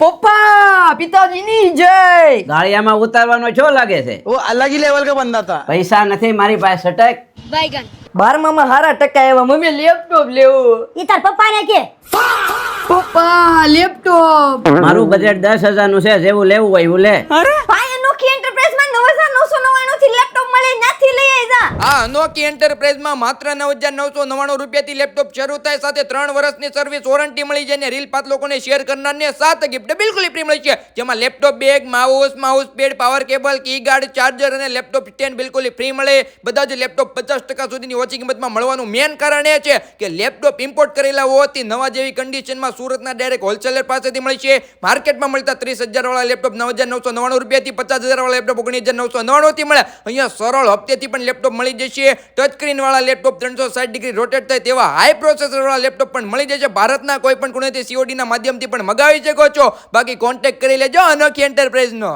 પપ્પા પિતાજીની જય. ગાળિયામાં ઉતારવાનો છો લાગે છે? वो अलग ही लेवल का बंदा था। પૈસા નથી મારી પાસે સટક. बैगन 12માં હારા ટકા એવા મમ્મી લેપટોપ લેવું. ये तार पप्पा ने के પપ્પા લેપટોપ. મારું બજેટ 10,000 નું છે, જેવું લેવું હોય એવું લે. ભાઈ અનોખી એન્ટરપ્રાઇઝમાં 9999 થી લેપટોપ મળે ત્યાંથી લઈ આવી જા. આ અનોખી એન્ટરપ્રાઇઝમાં માત્ર 9,999 રૂપિયાથી લેપટોપ શરૂ થાય, સાથે 3 વર્ષની સર્વિસ વોરંટી મળી જાય ને રીલ 5 લોકોને શેર કરનારને 7 ગિફ્ટ બિલકુલ ફ્રી મળી છે, જેમાં laptop bag, mouse pad, power cable, key guard, charger અને લેપટોપ સ્ટેન્ડ બિલકુલ ફ્રી મળે. બધા જ લેપટોપ 50% સુધીની ઓછી કિંમતમાં મળવાનું મેન કારણ એ છે કે લેપટોપ ઇમ્પોર્ટ કરેલા હોવાથી નવા જેવી કન્ડિશનમાં સુરતના ડાયરેક્ટ હોલસેલર પાસેથી મળી છે. માર્કેટમાં મળતા 30,000 વાળા લેપટોપ 9,999 રૂપિયાથી 50,000 વાળા લેપટોપ 19,999 થી મળે. અહીંયા સરળ હપ્તેથી પણ લેપટોપ મળી જશે. ટચ સ્ક્રીન વાળા લેપટોપ 360 ડિગ્રી રોટેટ થાય તેવા હાઈ પ્રોસેસર વાળા લેપટોપ પણ મળી જશે. ભારતના કોઈ પણ ખૂણેથી COD ના માધ્યમથી પણ મગાવી શકો છો. બાકી કોન્ટેક્ટ કરી લેજો અનોખી એન્ટરપ્રાઇઝ નો.